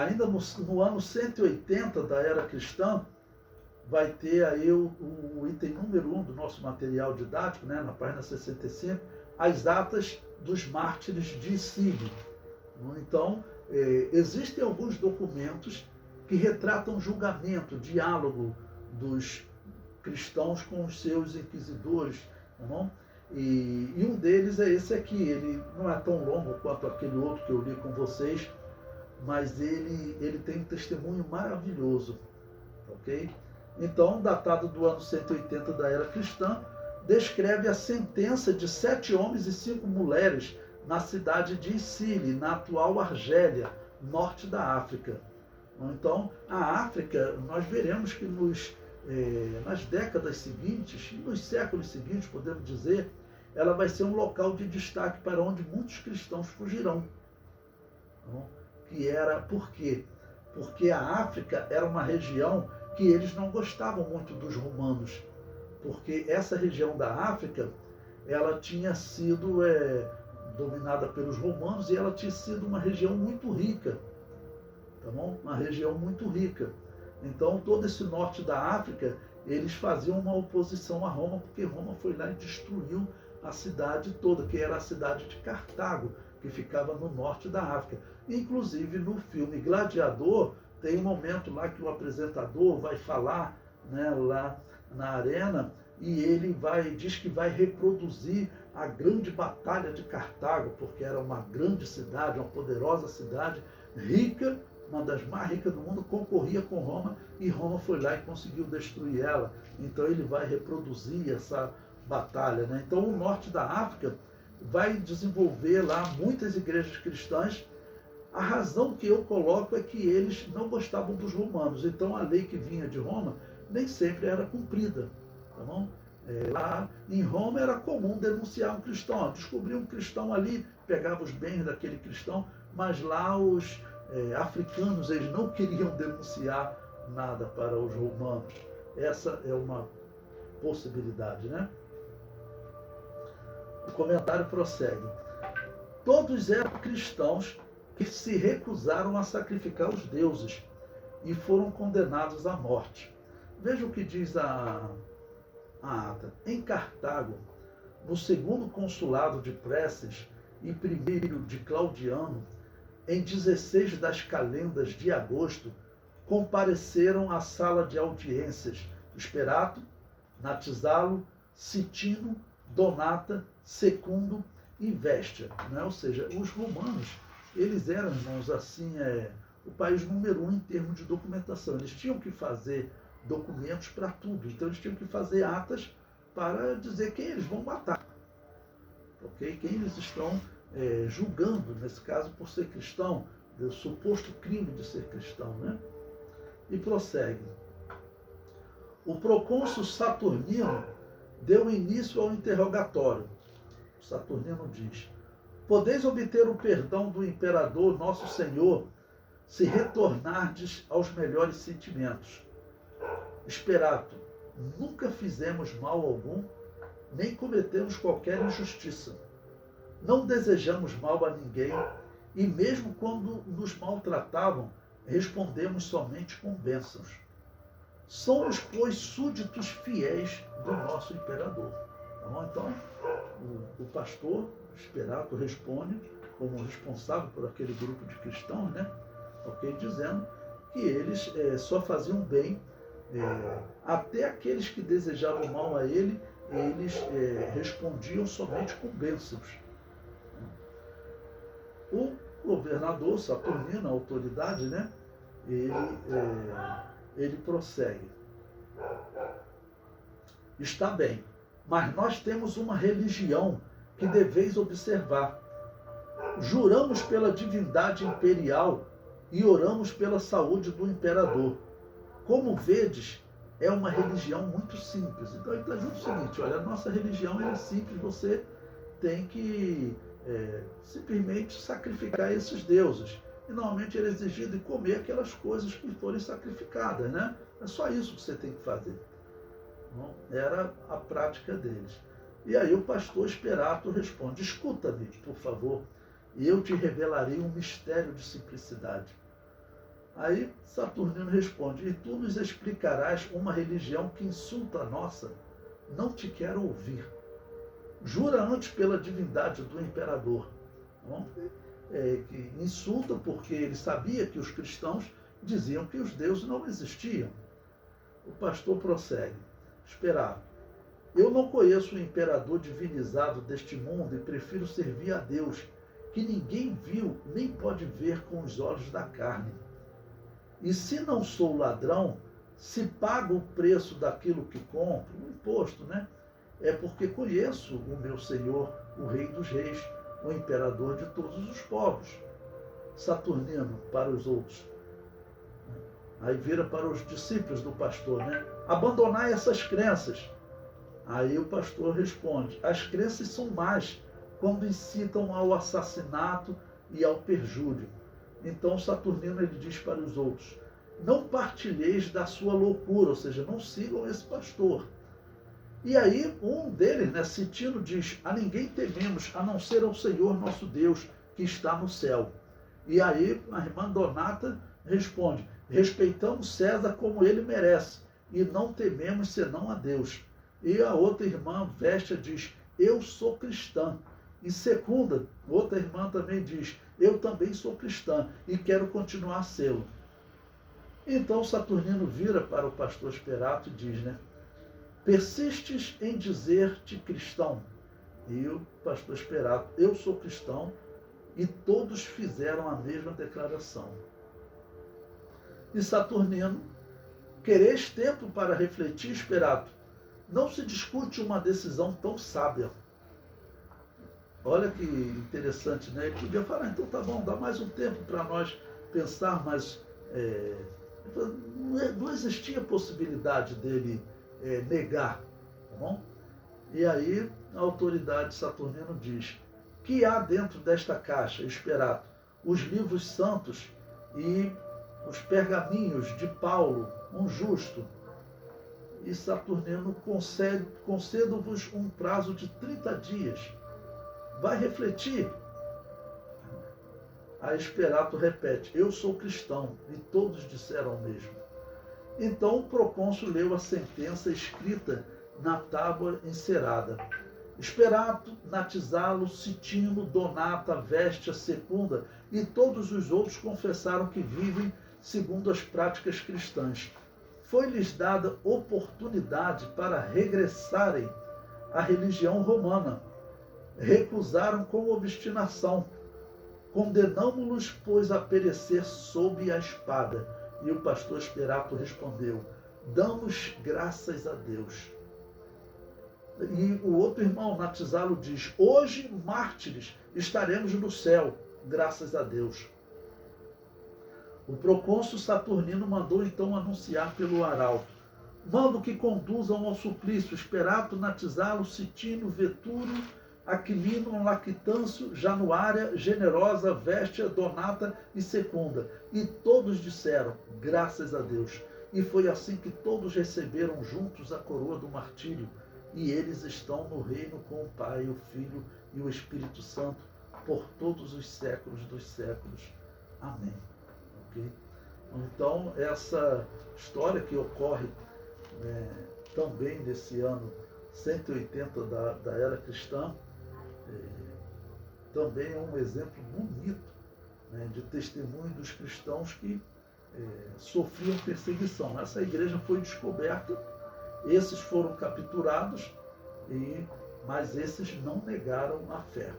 ainda no ano 180 da era cristã, vai ter aí o item número 1 do nosso material didático, né, na página 65, as datas dos mártires de Sírio. Então, existem alguns documentos que retratam julgamento, diálogo dos cristãos com os seus inquisidores. Tá bom? E um deles é esse aqui. Ele não é tão longo quanto aquele outro que eu li com vocês, mas ele tem um testemunho maravilhoso. Ok? Então, datado do ano 180 da era cristã, descreve a sentença de 7 homens e 5 mulheres na cidade de Isíli, na atual Argélia, norte da África. Então, a África, nós veremos que nas décadas seguintes, nos séculos seguintes, podemos dizer, ela vai ser um local de destaque para onde muitos cristãos fugirão. Por quê? Porque a África era uma região que eles não gostavam muito dos romanos, porque essa região da África, ela tinha sido dominada pelos romanos e ela tinha sido uma região muito rica, tá bom? Uma região muito rica. Então, todo esse norte da África, eles faziam uma oposição a Roma, porque Roma foi lá e destruiu a cidade toda, que era a cidade de Cartago, que ficava no norte da África. Inclusive, no filme Gladiador, tem um momento lá que o apresentador vai falar, né, lá na arena, e ele diz que vai reproduzir a grande batalha de Cartago, porque era uma grande cidade, uma poderosa cidade, rica, uma das mais ricas do mundo, concorria com Roma, e Roma foi lá e conseguiu destruir ela. Então ele vai reproduzir essa batalha, né? Então o norte da África vai desenvolver lá muitas igrejas cristãs. A razão que eu coloco é que eles não gostavam dos romanos, então a lei que vinha de Roma nem sempre era cumprida, tá bom? Lá em Roma era comum denunciar um cristão, descobrir um cristão ali, pegava os bens daquele cristão, mas lá os africanos, eles não queriam denunciar nada para os romanos. Essa é uma possibilidade, né? O comentário prossegue. Todos eram cristãos que se recusaram a sacrificar os deuses e foram condenados à morte. Veja o que diz a ata. Em Cartago, no segundo consulado de Presses e primeiro de Claudiano, em 16 das calendas de agosto, compareceram à sala de audiências Esperato, Natizalo, Citino, Donata, Secundo e Véstia. Né? Ou seja, os romanos, eles eram, irmãos, assim, o país número 1 em termos de documentação. Eles tinham que fazer documentos para tudo. Então, eles tinham que fazer atas para dizer quem eles vão matar. Okay? Quem eles estão julgando, nesse caso, por ser cristão, do suposto crime de ser cristão. Né? E prossegue. O procônsul Saturnino deu início ao interrogatório. O Saturnino diz: podeis obter o perdão do imperador, nosso Senhor, se retornardes aos melhores sentimentos. Esperato, nunca fizemos mal algum, nem cometemos qualquer injustiça. Não desejamos mal a ninguém, e mesmo quando nos maltratavam, respondemos somente com bênçãos. Somos, pois, súditos fiéis do nosso imperador. Tá bom? Então, o pastor Esperato responde como responsável por aquele grupo de cristãos, né? Okay? Dizendo que eles só faziam bem, até aqueles que desejavam mal a ele, eles respondiam somente com bênçãos. O governador Saturnino, a autoridade, né? Ele prossegue. Está bem, mas nós temos uma religião que deveis observar. Juramos pela divindade imperial e oramos pela saúde do imperador. Como vedes, é uma religião muito simples. Então ele está dizendo o seguinte: olha, a nossa religião é simples, você tem que simplesmente sacrificar esses deuses. E normalmente era exigido comer aquelas coisas que forem sacrificadas, né? É só isso que você tem que fazer. Não? Era a prática deles. E aí o pastor Esperato responde: escuta-me, por favor, e eu te revelarei um mistério de simplicidade. Aí Saturnino responde: e tu nos explicarás uma religião que insulta a nossa? Não te quero ouvir. Jura antes pela divindade do imperador. Então, que insulta porque ele sabia que os cristãos diziam que os deuses não existiam. O pastor prossegue: esperar. Eu não conheço o imperador divinizado deste mundo e prefiro servir a Deus, que ninguém viu nem pode ver com os olhos da carne. E se não sou ladrão, se pago o preço daquilo que compro, o imposto, né? É porque conheço o meu Senhor, o Rei dos Reis, o imperador de todos os povos. Saturnino para os outros. Aí vira para os discípulos do pastor, né? Abandonai essas crenças. Aí o pastor responde: as crenças são más quando incitam ao assassinato e ao perjúrio. Então Saturnino ele diz para os outros: não partilheis da sua loucura, ou seja, não sigam esse pastor. E aí um deles, né, Citino, diz: a ninguém tememos a não ser ao Senhor nosso Deus que está no céu. E aí a irmã Donata responde: respeitamos César como ele merece e não tememos senão a Deus. E a outra irmã Véstia diz: eu sou cristã. E Secunda, outra irmã também diz: eu também sou cristã e quero continuar a sê-lo. Então Saturnino vira para o pastor Esperato e diz, né? Persistes em dizer-te cristão. E o pastor Esperato: eu sou cristão. E todos fizeram a mesma declaração. E Saturnino: quereis tempo para refletir, Esperato? Não se discute uma decisão tão sábia. Olha que interessante, né? Ele podia falar: então tá bom, dá mais um tempo para nós pensar, mas não existia possibilidade dele negar, tá bom? E aí a autoridade Saturnino diz: que há dentro desta caixa, Esperato? Os livros santos e os pergaminhos de Paulo, um justo. E Saturnino: concedo-vos um prazo de 30 dias. Vai refletir. A Esperato repete: eu sou cristão. E todos disseram o mesmo. Então o procônsul leu a sentença escrita na tábua encerada. Esperato, Natizalo, Citino, Donata, Véstia, Secunda e todos os outros confessaram que vivem segundo as práticas cristãs. Foi-lhes dada oportunidade para regressarem à religião romana. Recusaram com obstinação. Condenamo-los, pois, a perecer sob a espada. E o pastor Esperato respondeu: damos graças a Deus. E o outro irmão, Natizalo, diz: hoje, mártires, estaremos no céu, graças a Deus. O procônsul Saturnino mandou então anunciar pelo arauto: mando que conduzam ao suplício Esperato, Natizalo, Citino, Veturo, Aquilino, Lactâncio, Januária, Generosa, Véstia, Donata e Secunda. E todos disseram: graças a Deus. E foi assim que todos receberam juntos a coroa do martírio. E eles estão no reino com o Pai, o Filho e o Espírito Santo por todos os séculos dos séculos. Amém. Okay? Então, essa história que ocorre também nesse ano 180 da era cristã, também é um exemplo bonito, né, de testemunho dos cristãos que sofriam perseguição. Essa igreja foi descoberta, esses foram capturados, mas esses não negaram a fé.